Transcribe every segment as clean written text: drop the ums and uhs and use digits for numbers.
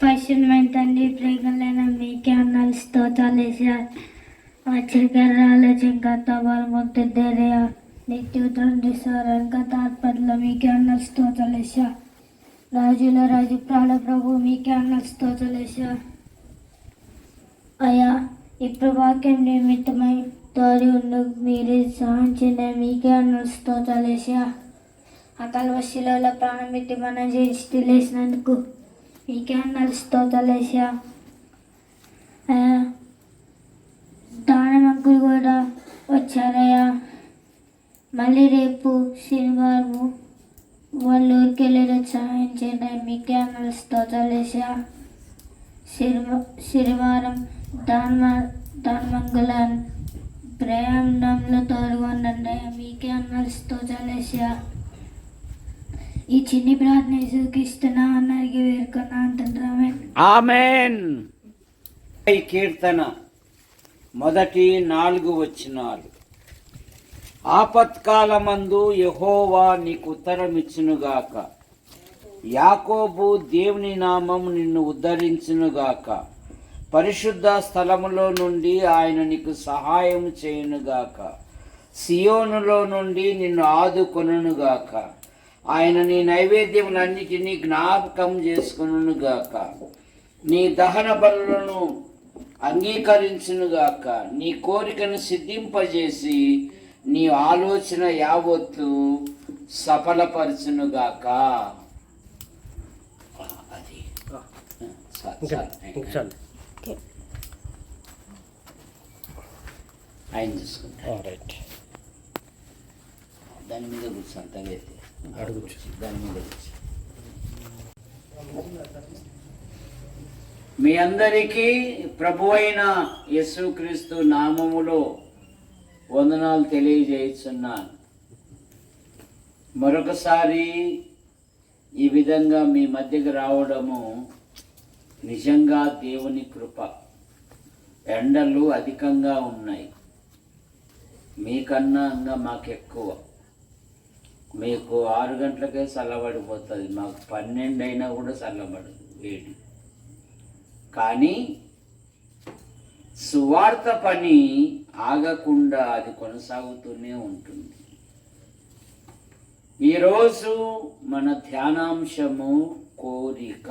పరిశుద్ధమైన తండ్రి ప్రేమలైన మీకే అన్నాలు స్తోత్రాలేసా ఆశ్చర్యకరాల చింకంత బలముద్దరియా నిత్య తండ్రి సారంక తాత్పర్లో మీకే అన్నాలు స్తోత్రాలేసా రాజుల రాజు ప్రాణ ప్రభు మీకే అన్నాలు స్తోత్రాలేసా అయా ఇప్పుడు వాక్యం నిమిత్తమై దారి ఉన్న మీరే సహాయించిన మీకే అన్నాలు స్తోత్రాలేసా అకాల వశిలో ప్రాణం పెట్టి మనం చేసి లేసినందుకు మీకే అన్నాలు స్తోత్రాలేసా దానమంకులు కూడా వచ్చారయ్యా మళ్ళీ రేపు శనివారం వాళ్ళ ఊరికి వెళ్ళి సహాయం చేయండి మీకే అన్నాలు స్తోత్రాలేసా శనివారం దానమంగుల ప్రయాణంలో తోడుగొండండి మీకే అన్నాలు స్తోత్రాలేసా ఈ చిన్ని ప్రార్థన యేసుక్రీస్తునా అన్నరికి వేరుకున్నా అంటున్నామే ఆమేన్. ఈ కీర్తన మొదటి 4 వచనాలు. ఆపత్కాలమందు యెహోవా నీకు ఉత్తరమిచ్చునుగాక, యాకోబు దేవుని నామం నిన్ను ఉద్ధరించునుగాక, పరిశుద్ధ స్థలములో నుండి ఆయన నీకు సహాయం చేయునుగాక, సియోనులో నుండి నిన్ను ఆదుకొనుగాక, ఆయన నీ నైవేద్యములన్నిటినీ జ్ఞాపకం చేసుకొనుగాక, నీ దహన బలులను అంగీకరించునుగాక, నీ కోరికను సిద్ధింపజేసి నీ ఆలోచన యావత్తు సఫలపరచునుగాక. అది ఆయన చూసుకుంటా దాని మీద కూర్చొని తగైతే దాని మీద మీ అందరికీ ప్రభు అయిన యేసుక్రీస్తు నామములో వందనాలు తెలియజేస్తున్నాను. మరొకసారి ఈ విధంగా మీ మధ్యకు రావడము నిజంగా దేవుని కృప. ఎండలు అధికంగా ఉన్నాయి, మీకన్నా ఇంకా మాకెక్కువ. మీకు 6 గంటలకే చల్లబడిపోతుంది, మాకు 12 అయినా కూడా చల్లబడదు వేడి. కానీ సువార్త పని ఆగకుండా అది కొనసాగుతూనే ఉంటుంది. ఈరోజు మన ధ్యానాంశము కోరిక.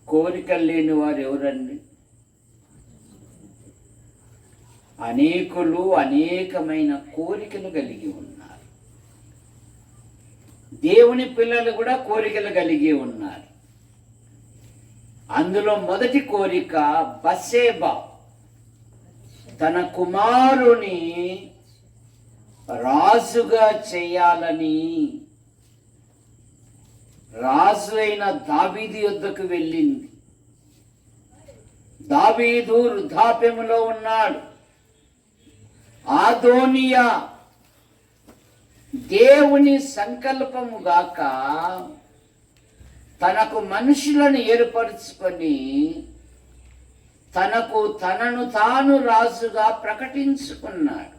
కోరికలు లేని వారు ఎవరండి? అనేకులు అనేకమైన కోరికలు కలిగి ఉన్నారు. దేవుని పిల్లలు కూడా కోరికలు కలిగి ఉన్నారు. అందులో మొదటి కోరిక బత్షెబా తన కుమారుని రాజుగా చేయాలని రాజు అయిన దావీదు యొద్దకు వెళ్ళింది. దావీదు వృద్ధాప్యములో ఉన్నాడు. అదోనియా దేవుని సంకల్పము గాక తనకు మనుషులను ఏర్పరచుకొని తనను తాను రాజుగా ప్రకటించుకున్నాడు.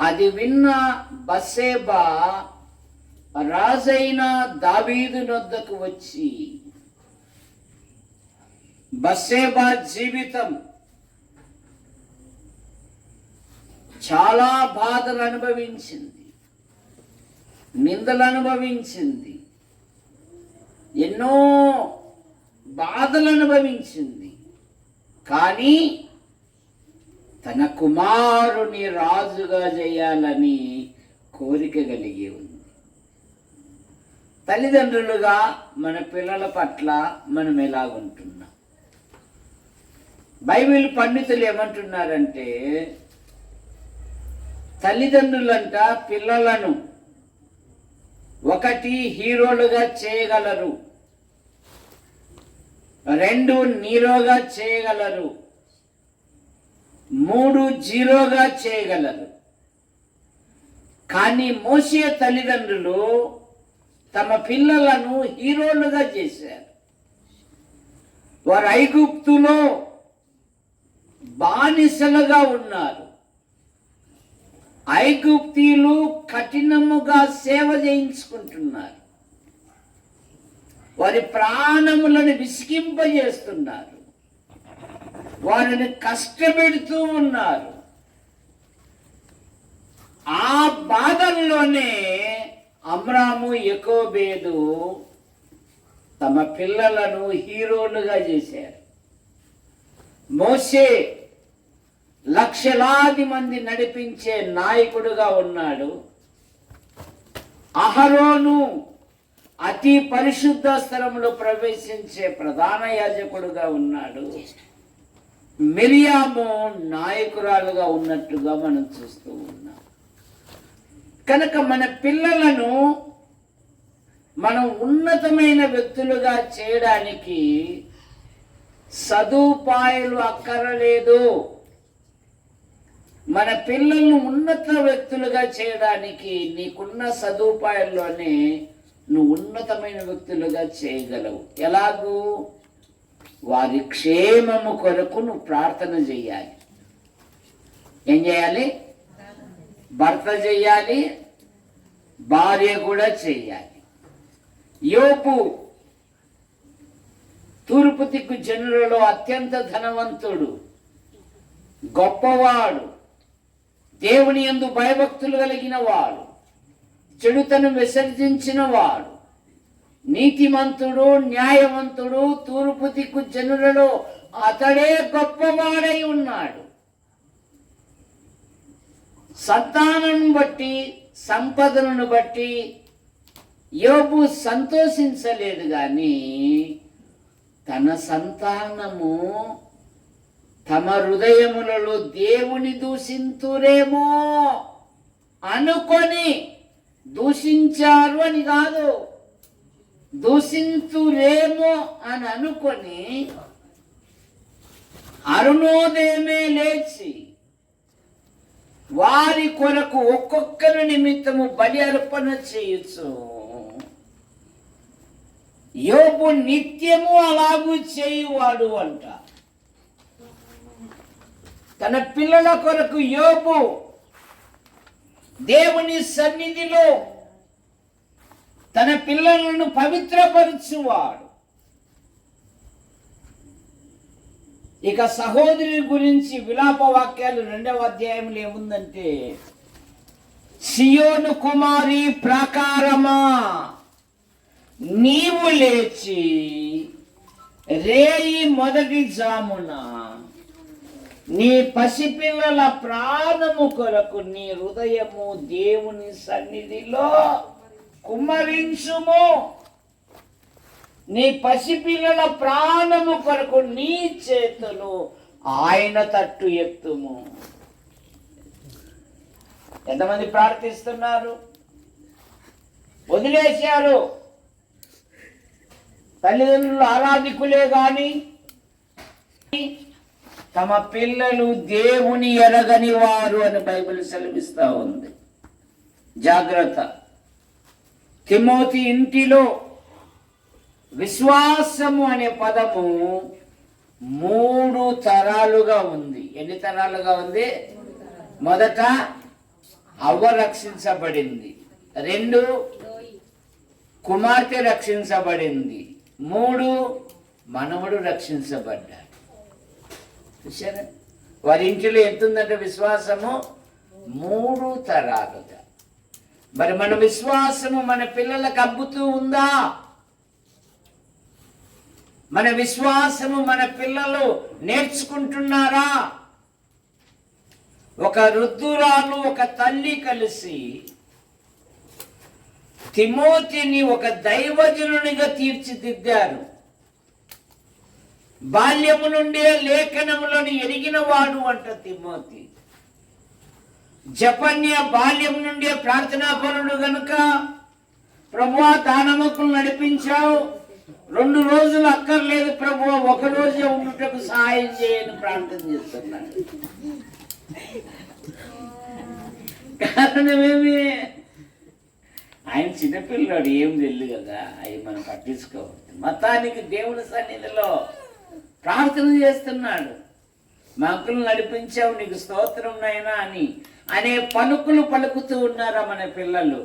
అది విన్న బత్షెబా రాజైన దావీదు వద్దకు వచ్చి, బత్షెబా జీవితం చాలా బాధలు అనుభవించింది, నిందలు అనుభవించింది, ఎన్నో బాధలు అనుభవించింది. కానీ తన కుమారుని రాజుగా చేయాలని కోరిక కలిగి ఉంది. తల్లిదండ్రులుగా మన పిల్లల పట్ల మనం ఎలాగుంటున్నాం? బైబిల్ పండితులు ఏమంటున్నారంటే, తల్లిదండ్రులంట పిల్లలను 1 హీరోలుగా చేయగలరు, 2 నీరోగా చేయగలరు, 3 జీరోగా చేయగలరు. కానీ మోషే తల్లిదండ్రులు తమ పిల్లలను హీరోలుగా చేశారు. వారు ఐగుప్తులో బానిసలుగా ఉన్నారు. ఐగుప్తీయులు కఠినముగా సేవ చేయించుకుంటున్నారు. వారి ప్రాణములను విసిగింపజేస్తున్నారు. వారిని కష్టపెడుతూ ఉన్నారు. ఆ బాధల్లోనే అమ్రాము యెకోబేదు తమ పిల్లలను హీరోలుగా చేశారు. మోషే లక్షలాది మంది నడిపించే నాయకుడుగా ఉన్నాడు. అహరోను అతి పరిశుద్ధ స్థలములో ప్రవేశించే ప్రధాన యాజకుడుగా ఉన్నాడు. మిరియాము నాయకురాలుగా ఉన్నట్టుగా మనం చూస్తూ ఉన్నాం. కనుక మన పిల్లలను మనం ఉన్నతమైన వ్యక్తులుగా చేయడానికి సదుపాయాలు అక్కరలేదు. మన పిల్లలను ఉన్నత వ్యక్తులుగా చేయడానికి నీకున్న సదుపాయాల్లోనే నువ్వు ఉన్నతమైన వ్యక్తులుగా చేయగలవు. ఎలాగూ? వారి క్షేమము కొరకు నువ్వు ప్రార్థన చేయాలి. ఏం చేయాలి? భర్త చేయాలి, భార్య కూడా చేయాలి. యోబు తూర్పు దిక్కు జనులలో అత్యంత ధనవంతుడు, గొప్పవాడు, దేవుని యందు భయభక్తులు కలిగిన వాడు, చెడుతను విసర్జించిన వాడు, నీతిమంతుడు, న్యాయవంతుడు. తూర్పు దిక్కు జనులలో అతడే గొప్పవాడై ఉన్నాడు. సంతానం బట్టి, సంపదలను బట్టి యోబు సంతోషించలేదు. కానీ తన సంతానము తమ హృదయములలో దేవుని దూషింతురేమో అనుకొని, దూషించారు అని కాదు, దూషింతురేమో అని అనుకొని అరుణోదయమే లేచి వారి కొరకు ఒక్కొక్కరి నిమిత్తము బలి అర్పణ చేయొచ్చు. యోబు నిత్యము అలాగూ చేయువాడు అంట. తన పిల్లల కొరకు యోబు దేవుని సన్నిధిలో తన పిల్లలను పవిత్రపరచువాడు. ఇక సహోదరి గురించి విలాప వాక్యాలు 2వ అధ్యాయంలో ఏముందంటే, సియోను కుమారి ప్రాకారమా, నీవు లేచి రేయి మొదటి జామున నీ పసిపిల్లల ప్రాణము కొరకు నీ హృదయము దేవుని సన్నిధిలో కుమ్మరించుము. నీ పసిపిల్లల ప్రాణము కొరకు నీ చేతులు ఆయన తట్టు ఎత్తుము. ఎంతమంది ప్రార్థిస్తున్నారు? వదిలేశారు. తల్లిదండ్రులు ఆరాధికులే గాని తమ పిల్లలు దేవుని ఎరగని వారు అని బైబిల్ సెలవిస్తూ ఉంది. జాగ్రత్త. తిమోతి ఇంటిలో విశ్వాసము అనే పదము 3 తరాలుగా ఉంది. ఎన్ని తరాలుగా ఉంది? మొదట అవ్వ రక్షించబడింది, 2 కుమార్తె రక్షించబడింది, 3 మనవడు రక్షించబడ్డాడు. చూసారా? వారి ఇంటిలో ఎంతుందంటే విశ్వాసము 3 తరాలుగా. మరి మన విశ్వాసము మన పిల్లలకు అబ్బుతూ ఉందా? మన విశ్వాసము మన పిల్లలు నేర్చుకుంటున్నారా? ఒక వృద్ధురాలు, ఒక తల్లి కలిసి తిమోతిని ఒక దైవజనునిగా తీర్చిదిద్దారు. బాల్యము నుండే లేఖనములను ఎరిగిన వాడు అంట తిమోతి. జపన్య బాల్యం నుండే ప్రార్థనాపరుడు గనుక, ప్రభువా దానముకులు నడిపించావు, 2 రోజులు అక్కర్లేదు ప్రభువా, 1 రోజే ఉండుటకు సహాయం చేయని ప్రార్థన చేస్తున్నాడు. కారణమేమి? ఆయన చిన్నపిల్లాడు, ఏం తెలియదు కదా, అవి మనం పట్టించుకోవద్దు. మతానికి దేవుని సన్నిధిలో ప్రార్థన చేస్తున్నాడు. మా అంకులు నడిపించావు, నీకు స్తోత్రం నాయనా అనే పలుకులు పలుకుతూ ఉన్నారా మన పిల్లలు?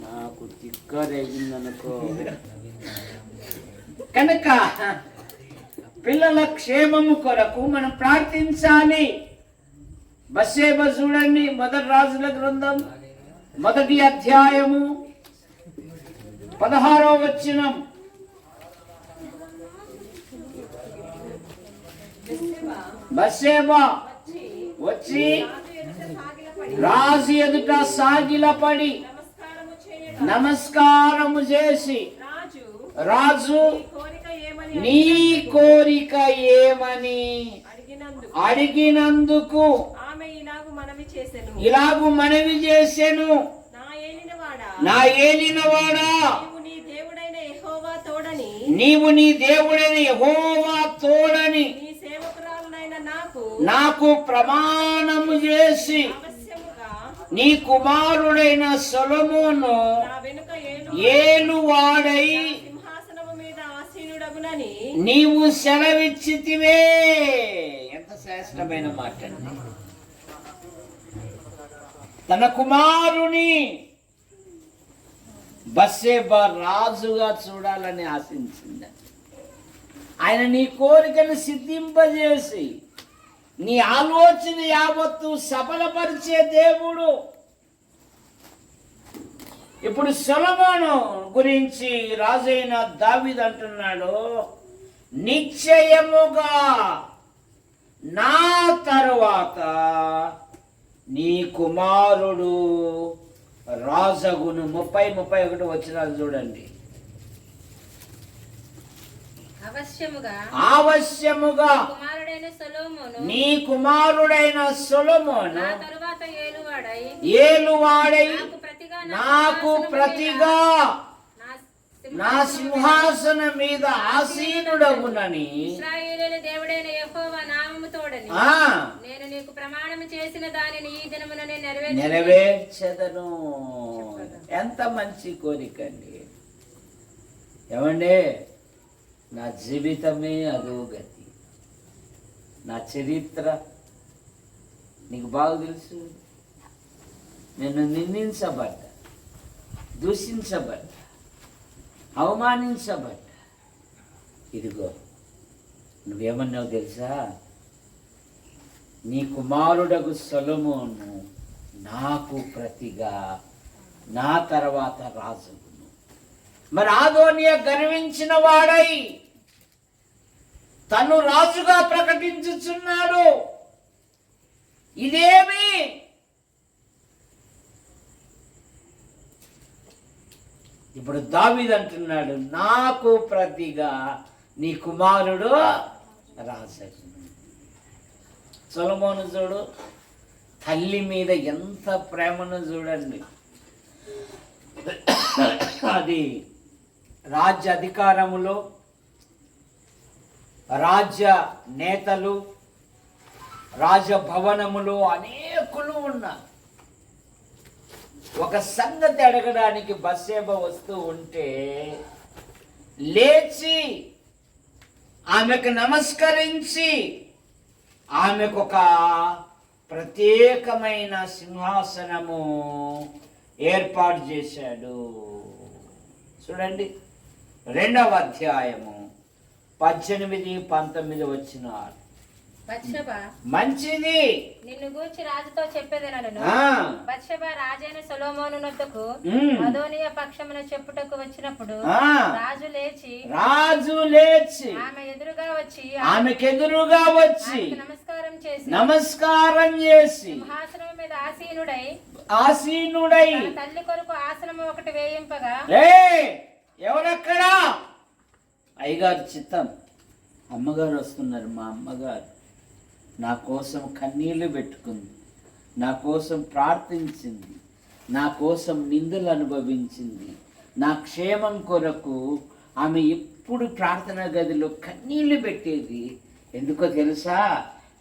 నాకు తిక్కరేగిందనుకో. కనుక పిల్లల క్షేమము కొరకు మనం ప్రార్థించాలి. బస్సేబ చూడండి, 1 రాజుల గ్రంథం 1వ అధ్యాయము 16వ వచనం. బస్సేబా వచ్చి రాజు ఎదుట సాగిలపడి నమస్కారము చేసి, రాజు నీ కోరిక ఏమని అడిగినందుకు ఇలాగు మనవి చేసెను, నా ఏలినవాడా, నీవు నీ దేవుడైన యెహోవా తోడని నాకు ప్రమాణము చేసి, నీ కుమారుడైన సొలొమోను ఏలువాడై నీవు సెలవిచ్చితివే. ఎంత శ్రేష్టమైన మాట అండి. తన కుమారుని బస్సేబా రాజుగా చూడాలని ఆశించింది. ఆయన నీ కోరికను సిద్ధింపజేసి నీ ఆలోచన యావత్తు సఫలపరిచే దేవుడు. ఇప్పుడు సొలొమోను గురించి రాజైన దావీదు అంటున్నాడు, నిశ్చయముగా నా తరువాత నీ కుమారుడు రాజగును. 30-31 వచనాలు చూడండి. అవశ్యముగా నీ కుమారుడైన సొలొమోను ఏలువాడై నాకు ప్రతిగా నా సింహాసనం మీద ఆసీనుడగునని నేను నీకు ప్రమాణం చేసిన దానిని ఈ దినముననే నెరవేర్చెదను. ఎంత మంచి కోరిక అండి. ఏమండి, నా జీవితమే అధోగతి, నా చరిత్ర నీకు బాగా తెలుసు. నేను నిందించబడ్డా, దూషించబడ్డా, అవమానించబడ్డా. ఇదిగో నువ్వేమన్నావు తెలుసా? నీ కుమారుడగు సొలొమోను నాకు ప్రతిగా నా తర్వాత రాజును. మరి అదోనియా గర్వించిన వాడై తను రాజుగా ప్రకటించుచున్నాడు. ఇదేమి? ఇప్పుడు దావీదు అంటున్నాడు, నాకు ప్రతిగా నీ కుమారుడు రాజు. సొలొమోను చూడు, తల్లి మీద ఎంత ప్రేమను చూడండి. అది రాజ్య అధికారములో రాజ్య నేతలు, రాజభవనములో అనేకులు ఉన్నారు. ఒక సంగతి అడగడానికి బస్సేబ వస్తూ ఉంటే లేచి ఆమెకు నమస్కరించి ఆమెకు ఒక ప్రత్యేకమైన సింహాసనము ఏర్పాటు చేశాడు. చూడండి, 2వ అధ్యాయము 18-19 వచనాలు. బత్షెబ మంచిది. నిన్ను గూర్చి రాజుతో చెప్పేదనను. ఆ, బత్షెబ రాజైన సొలొమోను నొద్దకు ఉమ్, అదోనియా పక్షమున చెప్పుటకు వచ్చినప్పుడు ఆ, రాజు లేచి ఆమె ఎదురుగా వచ్చి ఆమెకెదురుగా వచ్చి ఆమెకు నమస్కారం చేసి నమస్కారం చేసి సింహాసనం మీద ఆసీనుడై ఆసీనుడై తన తల్లి కొరకు ఆసనము ఒకటి వేయింపగా ఎవరక్కడా? అయ్యగారు చిత్తం, అమ్మగారు వస్తున్నారు. మా అమ్మగారు నా కోసం కన్నీళ్లు పెట్టుకుంది, నా కోసం ప్రార్థించింది, నా కోసం నిందలు అనుభవించింది, నా క్షేమం కొరకు ఆమె ఎప్పుడు ప్రార్థనా గదిలో కన్నీళ్లు పెట్టేది. ఎందుకో తెలుసా?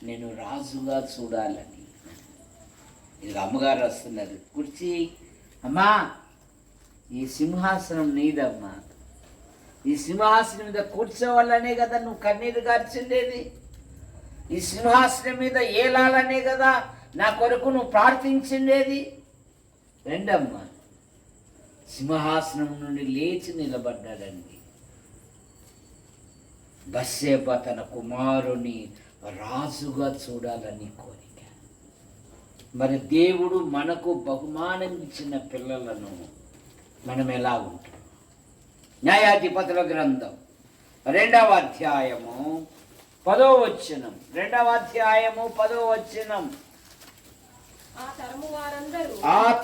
నేను రాజుగా చూడాలని. ఇది అమ్మగారు వస్తున్నారు. కుర్చీ అమ్మా, ఈ సింహాసనం నీదమ్మా, ఈ సింహాసనం మీద కూర్చోవాలనే కదా నువ్వు కన్నీరు గార్చిండేది, ఈ సింహాసనం మీద ఏలాలనే కదా నా కొరకు నువ్వు ప్రార్థించిండేది. రెండమ్మా, సింహాసనం నుండి లేచి నిలబడ్డాడండి. బత్షెబ తన కుమారుని రాజుగా చూడాలని కోరిక. మరి దేవుడు మనకు బహుమానం ఇచ్చిన పిల్లలను మనం ఎలా ఉంటాం? న్యాయాధిపతుల గ్రంథం 2వ అధ్యాయము 10వ వచనం. 2వ అధ్యాయము 10వ వచనం. ఆ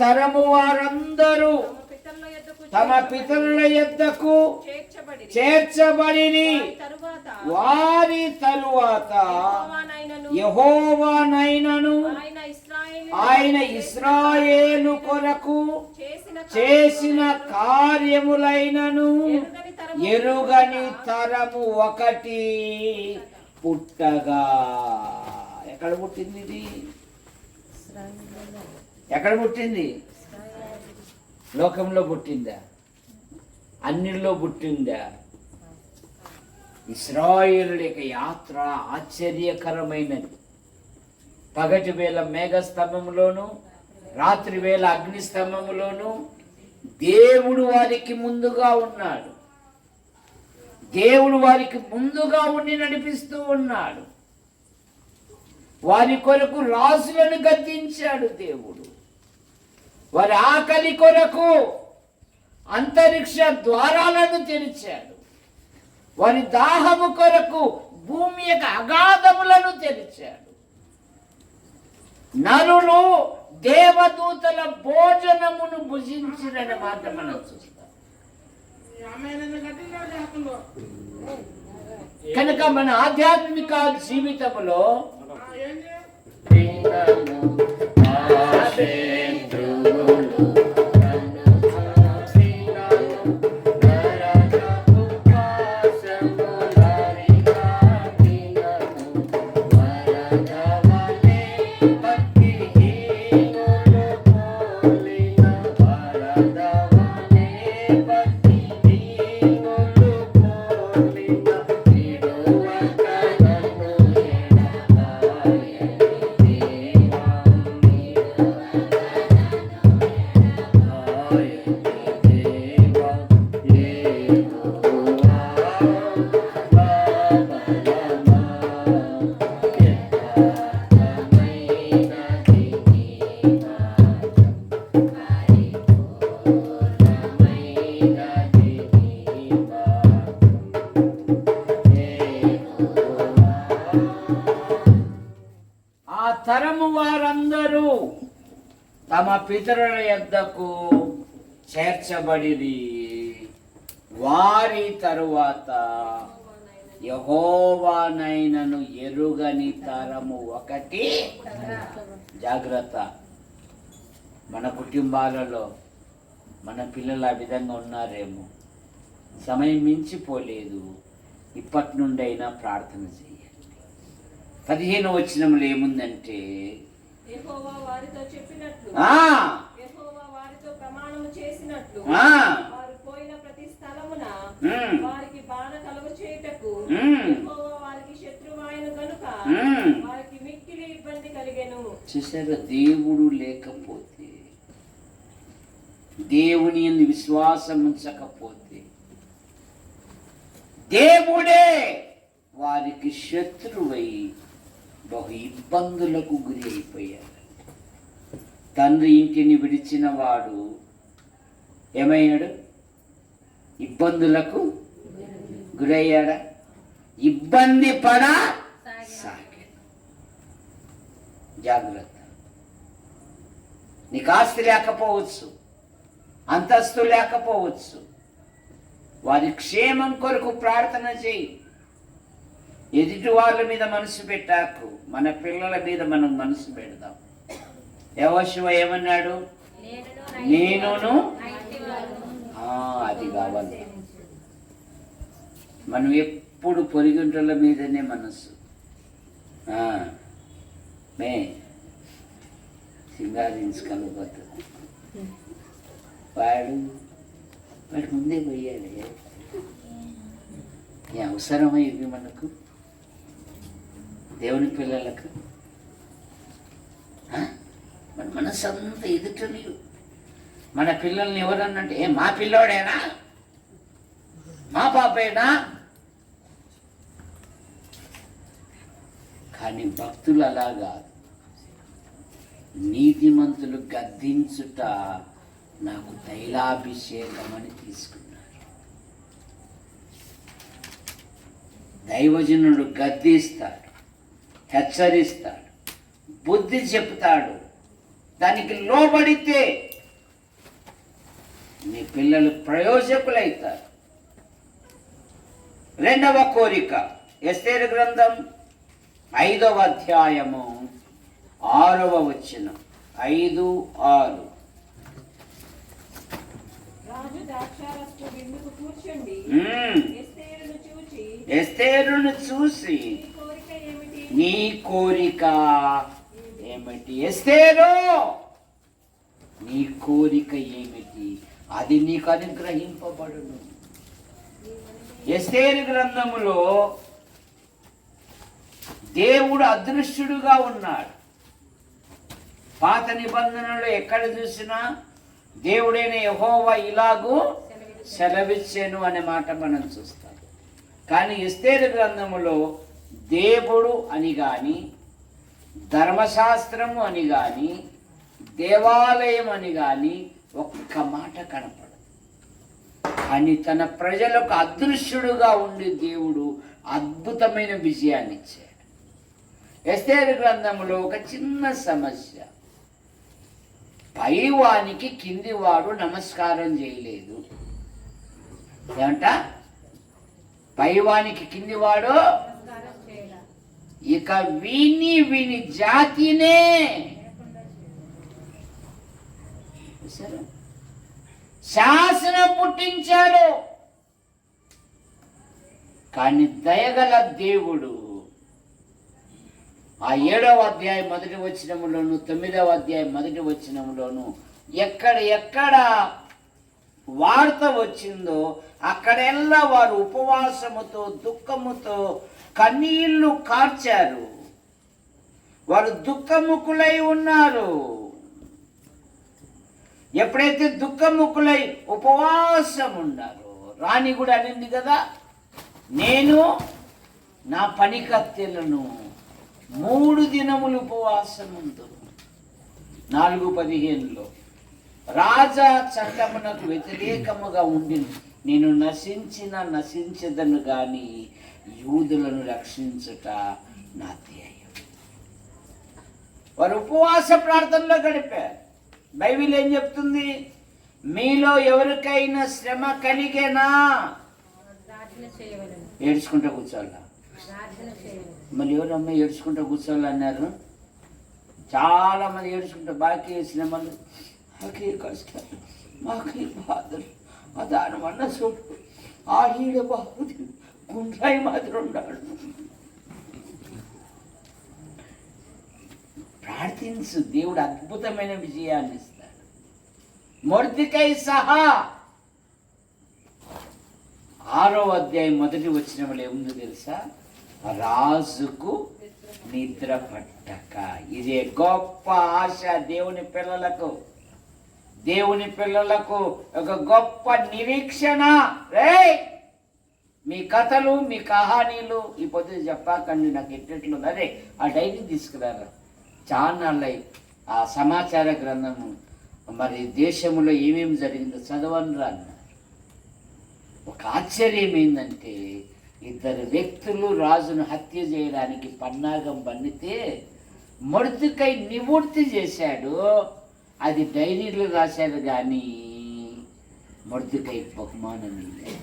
తరము వారందరూ తమ పితరుల యొద్దకు చేర్చబడిరి. వారి తరువాత యెహోవానైనను ఆయన ఇశ్రాయేలు కొరకు చేసిన కార్యములైనను ఎరుగని తరము ఒకటి పుట్టగా. ఎక్కడ పుట్టింది ఇది? ఎక్కడ పుట్టింది? లోకంలో పుట్టిందా? అన్నిల్లో పుట్టిందా? ఇశ్రాయేలు యొక్క యాత్ర ఆశ్చర్యకరమైనది. పగటి వేళ మేఘస్తంభములోను, రాత్రి వేళ అగ్నిస్తంభములోను దేవుడు వారికి ముందుగా ఉన్నాడు. దేవుడు వారికి ముందుగా ఉండి నడిపిస్తూ ఉన్నాడు. వారి కొరకు రాజులను గద్దించాడు దేవుడు. వారి ఆకలి కొరకు అంతరిక్ష ద్వారాలను తెరిచాడు. వారి దాహము కొరకు భూమి యొక్క అగాధములను తెరిచాడు. నరులు దేవదూతల భోజనమును భుజించిరని మాట మనం చూస్తాం. కనుక మన ఆధ్యాత్మిక జీవితంలో తరము వారందరూ తమ పితరుల యొద్దకు చేర్చబడిరి. వారి తరువాత యెహోవానైనను ఎరుగని తరము ఒకటి. జాగ్రత్త. మన కుటుంబాలలో మన పిల్లలు ఆ విధంగా ఉన్నారేమో. సమయం మించిపోలేదు. ఇప్పటి నుండి అయినా ప్రార్థన చేయండి. 15వ వచనంలో ఏముందంటే, యెహోవా వారితో చెప్పినట్లు, యెహోవా వారితో ప్రమాణము చేసినట్లు, వారు పోయిన ప్రతి స్థలమున వారికి బాధ కలుగచేయుటకు యెహోవా వారికి శత్రువాయను గనుక వారికి మిక్కిలి ఇబ్బంది కలిగెను. చూసారా? దేవుడు లేకపోతే, దేవుని యందు విశ్వాసం ఉంచకపోతే, దేవుడే వారికి శత్రువై బహు ఇబ్బందులకు గురి అయిపోయాడు. తండ్రి ఇంటిని విడిచిన వాడు ఏమయ్యాడు? ఇబ్బందులకు గురయ్యాడా? ఇబ్బంది పడా సాగాడు. జాగ్రత్త. నీకు ఆస్తి లేకపోవచ్చు, అంతస్తు లేకపోవచ్చు, వారి క్షేమం కొరకు ప్రార్థన చేయి. ఎదుటి వాళ్ళ మీద మనసు పెట్టాకు, మన పిల్లల మీద మనం మనసు పెడదాం. యెహోషువ ఏమన్నాడు? నేనును అది కావాలి. మనం ఎప్పుడు పొరిగింటల మీదనే మనసు. మే సింగారించుకోకపోతుంది. వాడు ముందే పోయాడు. ఈ అవసరమా ఇది మనకు, దేవుని పిల్లలకు? మన మనసు అంతా ఎదుటని మన పిల్లల్ని ఎవరన్నంటే మా పిల్లోడేనా, మా పాపేనా? కానీ భక్తులు అలా కాదు. నీతిమంతులు గద్దించుట నాకు తైలాభిషేకం అని తీసుకున్నారు. దైవజనుడు గద్దిస్తాడు, హెచ్చరిస్తాడు, బుద్ధి చెప్తాడు. దానికి లోబడితే మీ పిల్లలు ప్రయోజకులైతారు. రెండవ కోరిక, ఎస్తేరు గ్రంథం 5వ అధ్యాయము 6వ వచనం. 5:6. ఎస్తేరును చూసి నీ కోరిక ఏమిటి? ఎస్తేరు, నీ కోరిక ఏమిటి? అది నీకు అనుగ్రహింపబడును. ఎస్తేరు గ్రంథములో దేవుడు అదృశ్యుడుగా ఉన్నాడు. పాత నిబంధనలో ఎక్కడ చూసినా దేవుడైన యెహోవా ఇలాగూ సెలవిచ్చెను అనే మాట మనం చూస్తాం. కానీ ఎస్తేరు గ్రంథములో దేవుడు అని కానీ, ధర్మశాస్త్రము అని కానీ, దేవాలయం అని కానీ ఒక్క మాట కనపడదు. కానీ తన ప్రజలకు అదృశ్యుడుగా ఉండి దేవుడు అద్భుతమైన విజయాన్ని ఇచ్చాడు. ఎస్తేరు గ్రంథంలో ఒక చిన్న సమస్య. పైవానికి కిందివాడు నమస్కారం చేయలేదు. ఏమంట? పైవానికి కిందివాడు ఇక వీని జాతినే శాసనం పుట్టించాడు. కానీ దయగల దేవుడు ఆ 7వ అధ్యాయం 1వ వచనములోను 9వ అధ్యాయం 1వ వచనములోను ఎక్కడ వార్త వచ్చిందో అక్కడెల్లా వారు ఉపవాసముతో దుఃఖముతో కన్నీళ్లు కార్చారు. వారు దుఃఖముఖులై ఉన్నారు. ఎప్పుడైతే దుఃఖముఖులై ఉపవాసం ఉన్నారు, రాణి కూడా అనింది కదా, నేను నా పనికత్తెలను 3 దినములు ఉపవాసం ఉండు. 4:15లో రాజా చట్టమునకు వ్యతిరేకముగా ఉండి నేను నశించదను గాని యూదులను రక్షించుట నా ధ్యేయం. వారు ఉపవాస ప్రార్థనలో గడిపారు. బైబిల్ ఏం చెప్తుంది? మీలో ఎవరికైనా శ్రమ కలిగేనా ఏడ్చుకుంటూ కూర్చోాలా? మరి ఎవరమ్మా ఏడ్చుకుంటూ కూర్చోవాలి అన్నారు? చాలా మంది ఏడ్చుకుంటూ బాకీ శ్రమలు, మాకే కష్టాలు, మాకే బాధలు, దాని వల్ల చూడు ఆడ బాగుంది గుండ్రాయి మాత్రం ఉన్నాడు. ప్రార్థించు, దేవుడు అద్భుతమైన విజయాన్ని ఇస్తాడు. మొర్దెకై సహా 6వ అధ్యాయం 1వ వచనంలో ఏముందో తెలుసా? రాజుకు నిద్ర పట్టక. ఇదే గొప్ప ఆశ దేవుని పిల్లలకు ఒక గొప్ప నిరీక్షణ. మీ కథలు, మీ కహానీలు ఈ పొద్దు చెప్పాకండి, నాకు ఎట్టెట్లు అదే ఆ డైరీ తీసుకురారా. చాలా ఆ సమాచార గ్రంథము మరి దేశంలో ఏమేమి జరిగిందో చదవనరా అన్న. ఒక ఆశ్చర్యం ఏంటంటే, ఇద్దరు వ్యక్తులు రాజును హత్య చేయడానికి పన్నాగం పన్నితే మొర్దెకై నివృత్తి చేశాడు. అది డైరీలో రాశారు కానీ మొర్దెకై బహుమానం లేదు.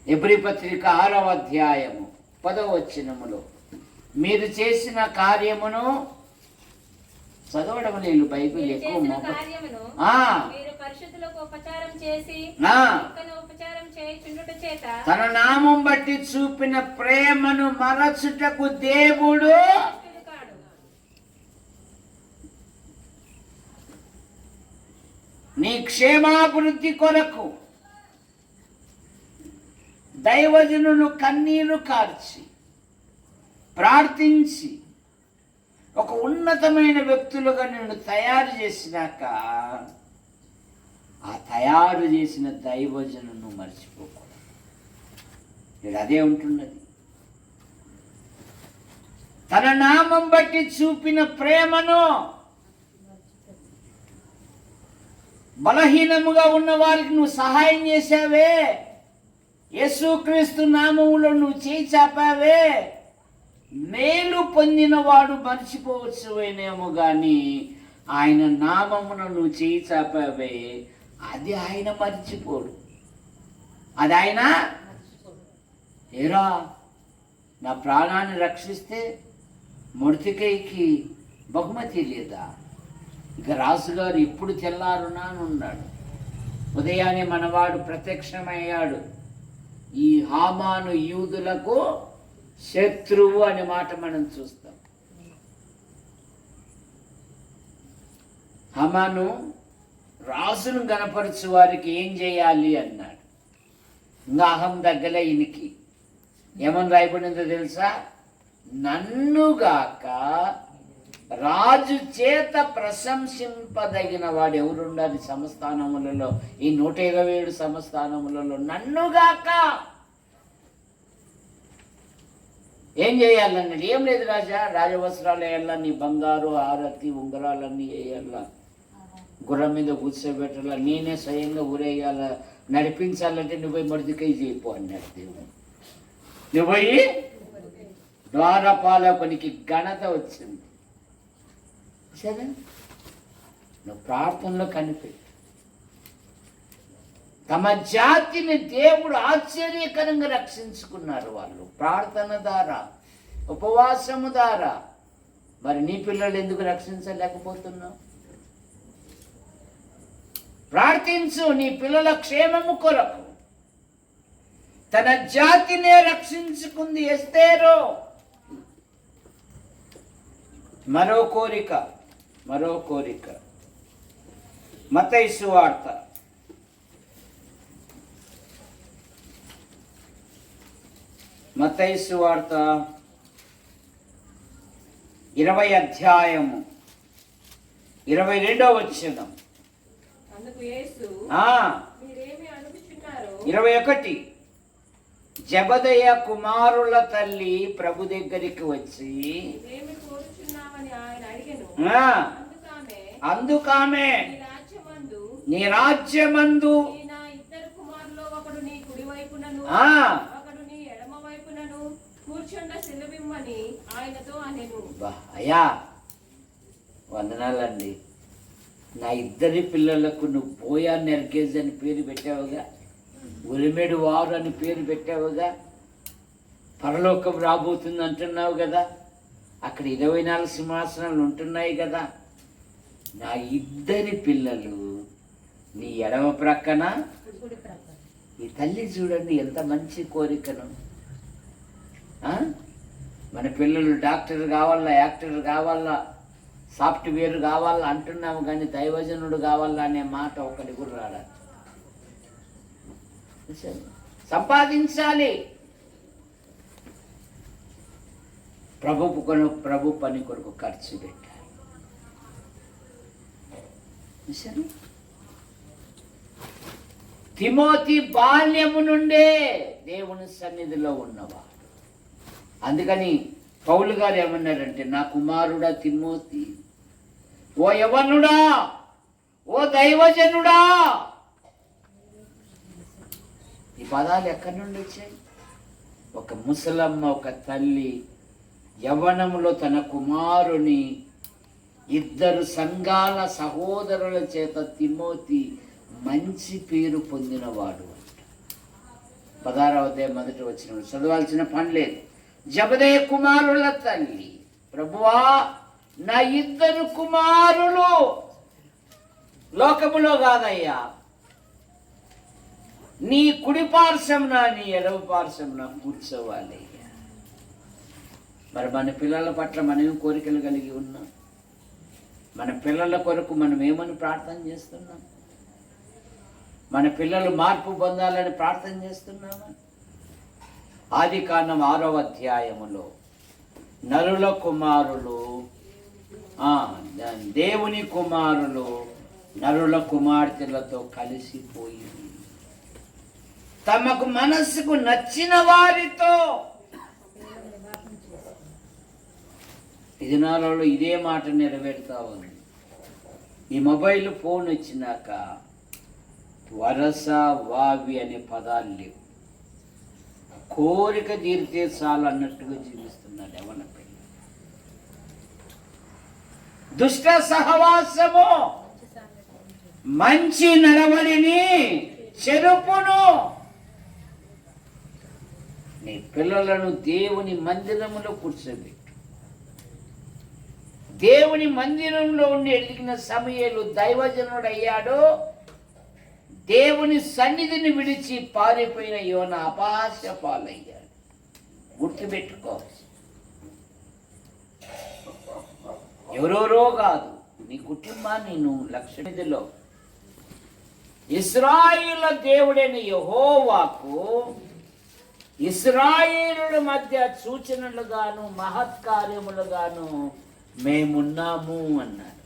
ఎబ్రీ పత్రిక 6వ అధ్యాయము 10వ వచనములో మీరు చేసిన కార్యమును చదవడం లేదు, బైబిల్ ఎక్కువ తన నామం బట్టి చూపిన ప్రేమను మరచుటకు దేవుడు నీ క్షేమాభివృద్ధి కొరకు దైవజనులు కన్నీరు కార్చి ప్రార్థించి ఒక ఉన్నతమైన వ్యక్తులుగా నిన్ను తయారు చేసినాక ఆ తయారు చేసిన దైవజనును మర్చిపోకూడదు. నేను అదే ఉంటున్నది. తన నామం బట్టి చూపిన ప్రేమను బలహీనముగా ఉన్న వారికి నువ్వు సహాయం చేశావే, యేసుక్రీస్తు నామములో నువ్వు చేయి చాపావే, మేలు పొందిన వాడు మర్చిపోవచ్చునేమో కానీ ఆయన నామమును నువ్వు చేయి చాపావే, అది ఆయన మర్చిపోడు. అది ఆయన ఏరా నా ప్రాణాన్ని రక్షిస్తే మొర్దెకైకి బహుమతి లేదా? ఇక రాజుగారు ఇప్పుడు తెల్లారునా అని ఉన్నాడు. ఉదయాన్నే మనవాడు ప్రత్యక్షమయ్యాడు. ఈ హామాను యూదులకు శత్రువు అనే మాట మనం చూస్తాం. హామాను రాజును గణపరచు వారికి ఏం చేయాలి అన్నాడు. ఇంకా అహం దగ్గలే ఈయనకి ఏమని రాయబడిందో తెలుసా? నన్నుగాక రాజు చేత ప్రశంసింపదగిన వాడు ఎవరుండాలి సంస్థానములలో, ఈ 127 సంస్థానములలో నన్నుగాక ఏం చేయాలన్నాడు? ఏం లేదు రాజా, రాజవస్త్రాలు వేయాలా, నీ బంగారు హారతి ఉంగరాలన్నీ వేయాలా, గుర్రం మీద కూర్చోబెట్టాలా, నేనే స్వయంగా ఊరేయాల, నడిపించాలంటే నువ్వు పోయి మొర్దెకై చేయిపో అన్నాడు దేవుడు. నువ్వు పోయి ద్వారపాలకునికి ఘనత వచ్చింది. సరే, నువ్వు ప్రార్థనలో కనిపెట్టు. తమ జాతిని దేవుడు ఆశ్చర్యకరంగా రక్షించుకున్నారు వాళ్ళు ప్రార్థన ద్వారా, ఉపవాసము ద్వారా. మరి నీ పిల్లలు ఎందుకు రక్షించలేకపోతున్నావు? ప్రార్థించు నీ పిల్లల క్షేమము కొరకు. తన జాతినే రక్షించుకుంది ఎస్తేరు. మరో కోరిక మత్తయి సువార్త 20వ అధ్యాయము 22వ వచనం. 21 జబదయ కుమారుల తల్లి ప్రభు దగ్గరికి వచ్చి అందుకామె నీ రాజ్యమందు అయ్యా వందనాలండి, నా ఇద్దరి పిల్లలకు నువ్వు బోయా నెర్గేజ్ అని పేరు పెట్టావుగా, ఉరిమెడు వారు అని పేరు పెట్టావుగా, పరలోకం రాబోతుంది అంటున్నావు కదా, అక్కడ 24 సింహాసనాలు ఉంటున్నాయి కదా, నా ఇద్దరి పిల్లలు నీ ఎడమ ప్రక్కన. ఈ తల్లి చూడండి ఎంత మంచి కోరికను. మన పిల్లలు డాక్టర్ కావాలా, యాక్టర్ కావాలా, సాఫ్ట్వేర్ కావాలా అంటున్నాము కానీ దైవజనుడు కావాలా అనే మాట ఒకటి కూడా రాడా. సంపాదించాలి, ప్రభు పని కొరకు ఖర్చు పెట్టాలి. తిమోతి బాల్యము నుండే దేవుని సన్నిధిలో ఉన్నవాడు. అందుకని పౌలు గారు ఏమన్నారంటే, నా కుమారుడా తిమోతి, ఓ యవనుడా, ఓ దైవజనుడా. ఈ పదాలు ఎక్కడి నుండి వచ్చాయి? ఒక ముసలమ్మ, ఒక తల్లి యవ్వనంలో తన కుమారుని ఇద్దరు సంఘాల సహోదరుల చేత తిమోతి మంచి పేరు పొందినవాడు అంట. 16వ అధ్యాయం మొదటి వచనం చదవాల్సిన పని లేదు. జబదయి కుమారుల తల్లి, ప్రభువా నా ఇద్దరు కుమారులు లోకములో కాదయ్యా, నీ కుడి పార్శ్వమున నీ ఎడమ పార్శ్వమున కూర్చోవాలయ్యా. మరి మన పిల్లల పట్ల మనం కోరికలు కలిగి ఉన్నాం? మన పిల్లల కొరకు మనం ఏమని ప్రార్థన చేస్తున్నాం? మన పిల్లలు మార్పు పొందాలని ప్రార్థన చేస్తున్నామా? ఆదికాండం 6వ అధ్యాయములో నరుల కుమారులు, దేవుని కుమారులు నరుల కుమార్తెలతో కలిసిపోయి తమకు మనస్సుకు నచ్చిన వారితో. ఈ దినాలలో ఇదే మాట నెరవేరుతా ఉంది. ఈ మొబైల్ ఫోన్ వచ్చినాక వరస, వావి అనే పదాలు లేవు. కోరిక తీరితే చాలు అన్నట్టుగా జీవిస్తున్నాడు ఎవరి పిల్ల. దుష్ట సహవాసము మంచి నడవడిని చెరుపును. నీ పిల్లలను దేవుని మందిరములో కూర్చోబెట్టు. దేవుని మందిరంలో ఉండి ఎదిగిన సమూయేలు దైవజనుడయ్యాడు. దేవుని సన్నిధిని విడిచి పారిపోయిన యోనా అపహాస్య పాలయ్యాడు. గుర్తుపెట్టుకో, ఎవరెవరో కాదు, నీ కుటుంబాన్ని నువ్వు లక్ష్యమిదిలో ఇశ్రాయేలు దేవుడైన యెహోవాకు ఇశ్రాయేలుల మధ్య సూచనలుగాను మహత్కార్యములుగాను మేమున్నాము అన్నారు.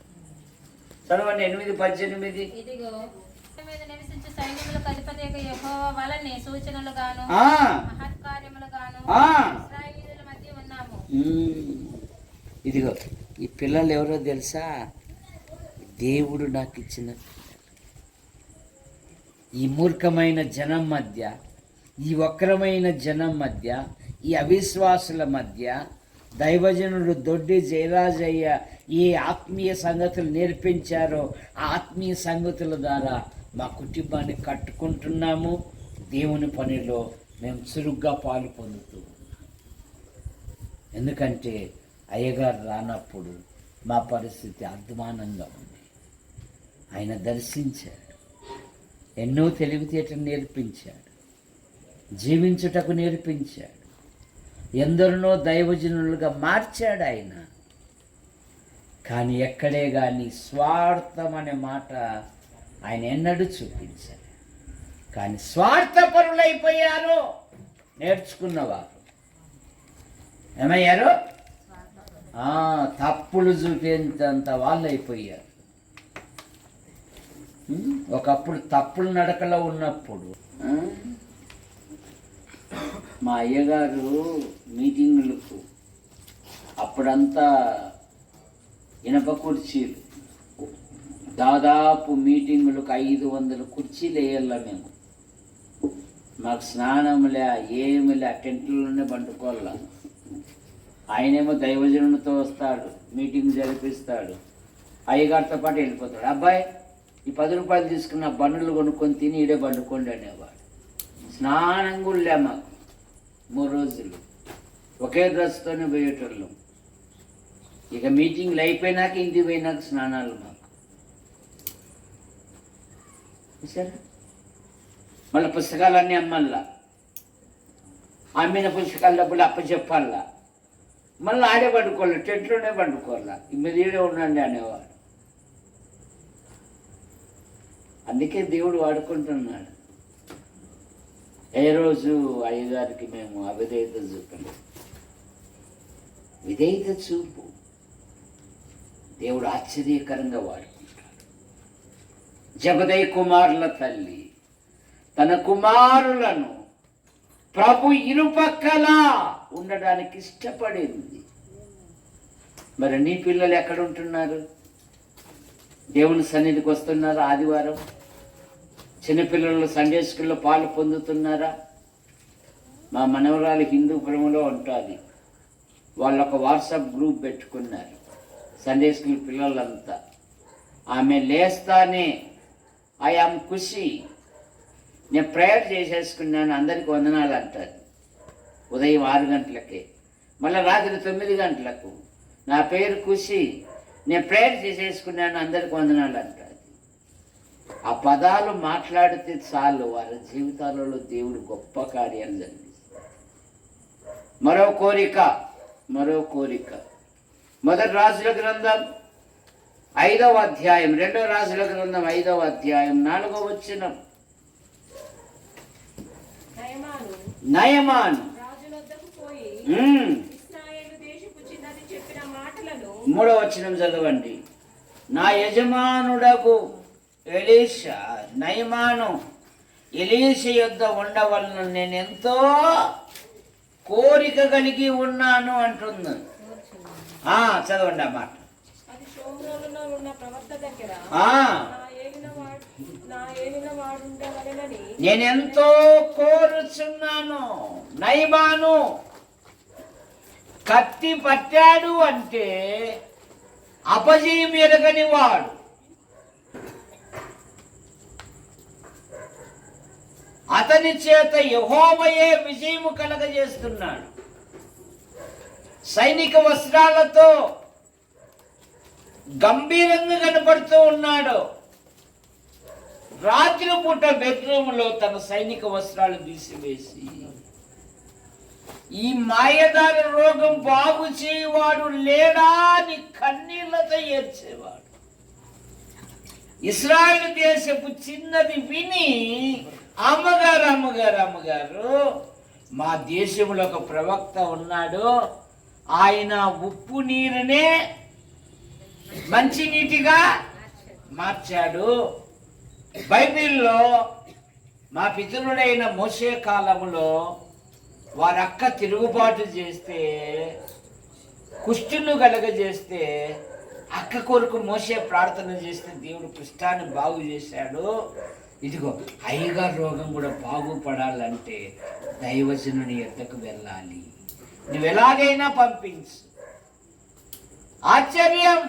చదవండి 8:18. ఇదిగో మీద నివసించు సైన్యములకు అధిపతియగు యెహోవా వలనే సూచనలుగాను మహత్కార్యములుగాను ఇశ్రాయేలుల మధ్య ఉన్నాము. ఇదిగో ఈ పిల్లలు ఎవరో తెలుసా? దేవుడు నాకు ఇచ్చిన ఈ మూర్ఖమైన జనం మధ్య, ఈ వక్రమైన జనం మధ్య, ఈ అవిశ్వాసుల మధ్య దైవజనుడు దొడ్డి జయరాజయ్య ఏ ఆత్మీయ సంగతులు నేర్పించారో ఆ ఆత్మీయ సంగతుల ద్వారా మా కుటుంబాన్ని కట్టుకుంటున్నాము. దేవుని పనిలో మేము చురుగ్గా పాలు పొందుతూ. ఎందుకంటే అయ్యగారు రానప్పుడు మా పరిస్థితి అధ్వానంగా ఉంది. ఆయన దర్శించాడు, ఎన్నో తెలివితేటలు నేర్పించాడు, జీవించుటకు నేర్పించాడు, ఎందరినో దైవజనులుగా మార్చాడు ఆయన. కానీ ఎక్కడే కానీ స్వార్థం అనే మాట ఆయన ఎన్నడూ చూపించాడు. కానీ స్వార్థపరులైపోయారు నేర్చుకున్నవారు. ఏమయ్యారు? తప్పులు చూపేంత వాళ్ళు అయిపోయారు. ఒకప్పుడు తప్పులు నడకలో ఉన్నప్పుడు మా అయ్యగారు మీటింగులకు అప్పుడంతా ఇనప కుర్చీలు, దాదాపు మీటింగులకు 500 కుర్చీలు వేయాల మేము. మాకు స్నానంలే ఏమిలే, టెంట్లలోనే పండుకోవాల. ఆయనేమో దైవజనునితో వస్తాడు, మీటింగ్ జరిపిస్తాడు, అయ్యగారితో పాటు వెళ్ళిపోతాడు. అబ్బాయి ఈ 10 రూపాయలు తీసుకున్న బండ్లు కొనుక్కొని తిని ఈడే పండుకోండి అనేవాడు. స్నానం కూడా మాకు 3 రోజులు ఒకే డ్రెస్తోనే పోయేటోళ్ళం. ఇక మీటింగ్లు అయిపోయినాక ఇంటికి పోయినాక స్నానాలు మాకు. సరే, మళ్ళీ పుస్తకాలన్నీ అమ్మల్లా, అమ్మిన పుస్తకాల డబ్బులు అప్పచెప్పాలా, మళ్ళీ ఆడే పండుకోవాలి, టెంట్లోనే పండుకోవాలా, మీరు ఈడే ఉండండి అనేవాడు. అందుకే దేవుడు వాడుకుంటున్నాడు. ఏ రోజు అయ్యగారికి మేము అవిధేయత చూపలేదు. విధేయత చూపు దేవుడు ఆశ్చర్యకరంగా వాడుకుంటాడు. జబదయి కుమారుల తల్లి తన కుమారులను ప్రభు ఇరుపక్కల ఉండడానికి ఇష్టపడింది. మరి నీ పిల్లలు ఎక్కడ ఉంటున్నారు? దేవుని సన్నిధికి వస్తున్నారా? ఆదివారం చిన్నపిల్లలు సండే స్కూల్లో పాలు పొందుతున్నారా? మా మనవరాలు హిందూపురంలో ఉంటుంది. వాళ్ళు ఒక వాట్సాప్ గ్రూప్ పెట్టుకున్నారు, సండే స్కూల్ పిల్లలంతా. ఆమె లేస్తానే ఐ యామ్ ఖుషి, నేను ప్రేయర్ చేసేసుకున్నాను, అందరికి వందనాలు అంటారు. ఉదయం 6 గంటలకే, మళ్ళీ రాత్రి 9 గంటలకు నా పేరు ఖుషి, నేను ప్రేయర్ చేసేసుకున్నాను, అందరికి వందనాలు అంటారు. ఆ పదాలు మాట్లాడితే చాలు, వారి జీవితాలలో దేవుడు గొప్ప కార్యాలు జరిగిస్తారు. మరో కోరిక 1 రాజుల గ్రంథం 5వ అధ్యాయం, 2 రాజుల గ్రంథం 5వ అధ్యాయం 4వ వచనం. నయమాను రాజునొద్దకు పోయి ఇశ్రాయేలు దేశపు చిన్నది చెప్పిన మాటలను 3వ వచనం చదవండి. నా యజమానుడకు ఎలీషా, నయమాను ఎలీషా యొద్ద ఉండవలన నేను ఎంతో కోరిక కలిగి ఉన్నాను అంటుంది. చదవండి ఆ మాట. అది షోమ్రోనులో ఉన్న ప్రవక్త దగ్గర నా ఏలినవాడుండవలెనని నేనెంతో కోరుచున్నాను. నయమాను కత్తి పట్టాడు అంటే అపజయం ఎరగని వాడు. అతని చేత యెహోవాయే విజయము కలగజేస్తున్నాడు. సైనిక వస్త్రాలతో గంభీరంగా కనపడుతూ ఉన్నాడు. రాత్రిపూట బెడ్రూమ్లో తన సైనిక వస్త్రాలు తీసివేసి ఈ మాయదారి రోగం బాగు చేయవాడు లేడా అని కన్నీళ్లతో ఏడ్చేవాడు. ఇశ్రాయేలు దేశపు చిన్నది విని అమ్మగారు మా దేశంలో ఒక ప్రవక్త ఉన్నాడు, ఆయన ఉప్పు నీరునే మంచి నీటిగా మార్చాడు. బైబిల్లో మా పితరుడైన మోషే కాలంలో వారక్క తిరుగుబాటు చేస్తే, కుష్టును కలగజేస్తే, అక్క కొరకు మోషే ప్రార్థన చేస్తే దేవుడు కుష్టాన్ని బాగు చేశాడు. ఇదిగో అయ్యగారు రోగం కూడా బాగుపడాలంటే దైవజనుని ఎద్దకు వెళ్ళాలి, నువ్వు ఎలాగైనా పంపించు. ఆశ్చర్యం,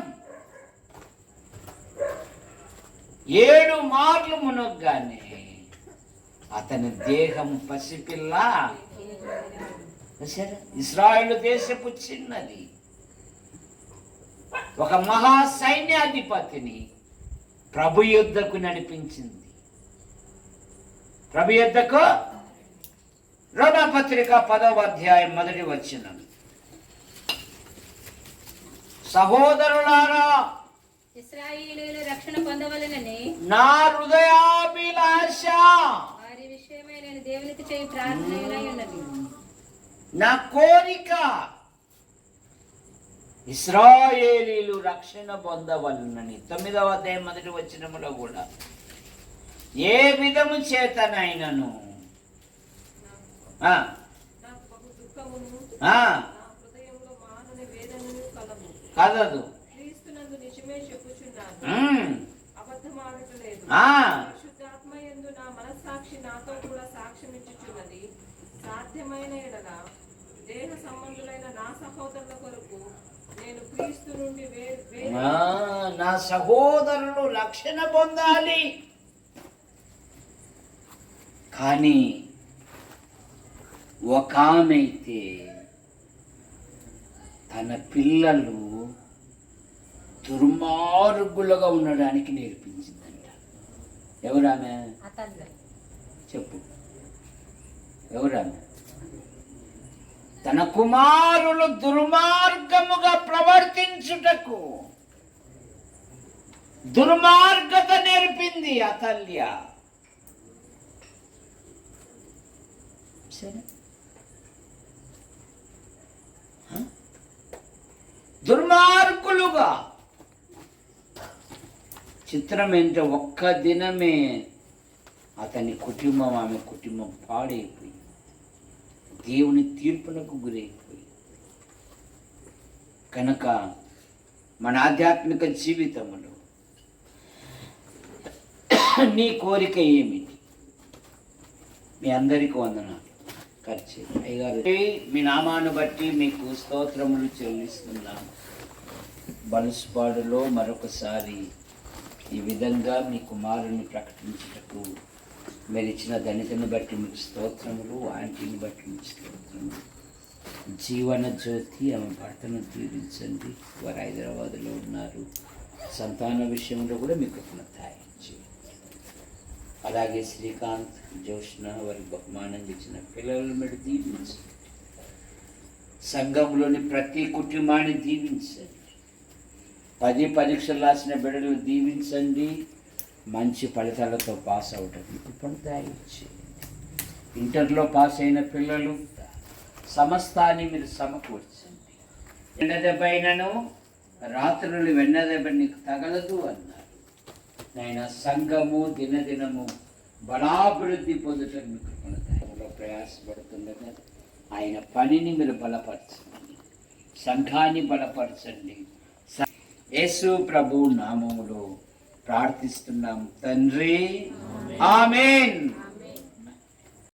7 మార్లు మునగ్గానే అతని దేహం పసిపిల్ల. ఇశ్రాయేలు దేశపు చిన్నది ఒక మహా సైన్యాధిపతిని ప్రభు యుద్ధకు నడిపించింది. ప్రభు యుద్ధకు రోమాపత్రిక 10వ అధ్యాయం 1వ వచనం. సహోదరులారా, ఇశ్రాయేలీయులు రక్షణ పొందవలెనని నా హృదయాభిలాష, వారి విషయమై నేను దేవునికి చేయి ప్రార్థన ఉన్నది. నా కోరిక ఇశ్రాయేలీయులు రక్షణ పొందవలనని. 9వ అధ్యాయం 1వ వచనములో కూడా ఏ విధము చేతనైనను కలదు. పరిశుద్ధాత్మయందు నా మనస్సాక్షి నాతో కూడా సాక్ష్యం ఇచ్చుచున్నది. సాధ్యమైన ఎడల దేహ సంబంధులైన నా సహోదరుల కొరకు నేను క్రీస్తు నుండి నా సహోదరులు రక్షణ పొందాలి. కానీ ఒక ఆమె అయితే తన పిల్లలు దుర్మార్గులుగా ఉండడానికి నేర్పించిందంట. ఎవరామె? చెప్పు, ఎవరామె? తన కుమారులు దుర్మార్గముగా ప్రవర్తించుటకు దుర్మార్గత నేర్పింది అతల్య. దుర్మార్గులుగా. చిత్రం ఏంటో ఒక్క దినమే అతని కుటుంబం, ఆమె కుటుంబం పాడైపోయి దేవుని తీర్పునకు గురైపోయి. కనుక మన ఆధ్యాత్మిక జీవితంలో నీ కోరిక ఏమిటి? మీ అందరికీ వందనాలు. ఖర్చు అయ్యగారు, మీ నామాన్ని బట్టి మీకు స్తోత్రములు చెల్లిస్తున్నాను. బలుసుపాడులో మరొకసారి ఈ విధంగా మీ కుమారుని ప్రకటించుటకు మీరు ఇచ్చిన ధనికను బట్టి మీకు స్తోత్రములు, ఆంటీని బట్టి మీకు స్తోత్రములు. జీవన జ్యోతి ఆమె భర్తను తీరించండి. వారు హైదరాబాద్లో ఉన్నారు. సంతాన విషయంలో కూడా మీకు తాయించి, అలాగే శ్రీకాంత్, జ్యోష్ణ వారికి బహుమానం ఇచ్చిన పిల్లలను మీరు దీవించండి. సంఘంలోని ప్రతి కుటుంబాన్ని దీవించండి. 10 పరీక్షలు రాసిన బిడ్డలు దీవించండి. మంచి ఫలితాలతో పాస్ అవటం ఇప్పుడు దయచేయండి. ఇంటర్లో పాస్ అయిన పిల్లలు సమస్తాన్ని మీరు సమకూర్చండి. వెన్నదెబ్బైనను రాత్రులు వెన్నదెబ్బ నీకు తగలదు అన్నారు. నాయన సంఘము దినదినము బలాభివృద్ధి పొందుటకు మీకు కొనసాగంలో ప్రయాసపడుతుండగా ఆయన పనిని మీరు బలపరచండి, సంఘాన్ని బలపరచండి. యేసు ప్రభు నామములో ప్రార్థిస్తున్నాం తండ్రి, ఆమేన్.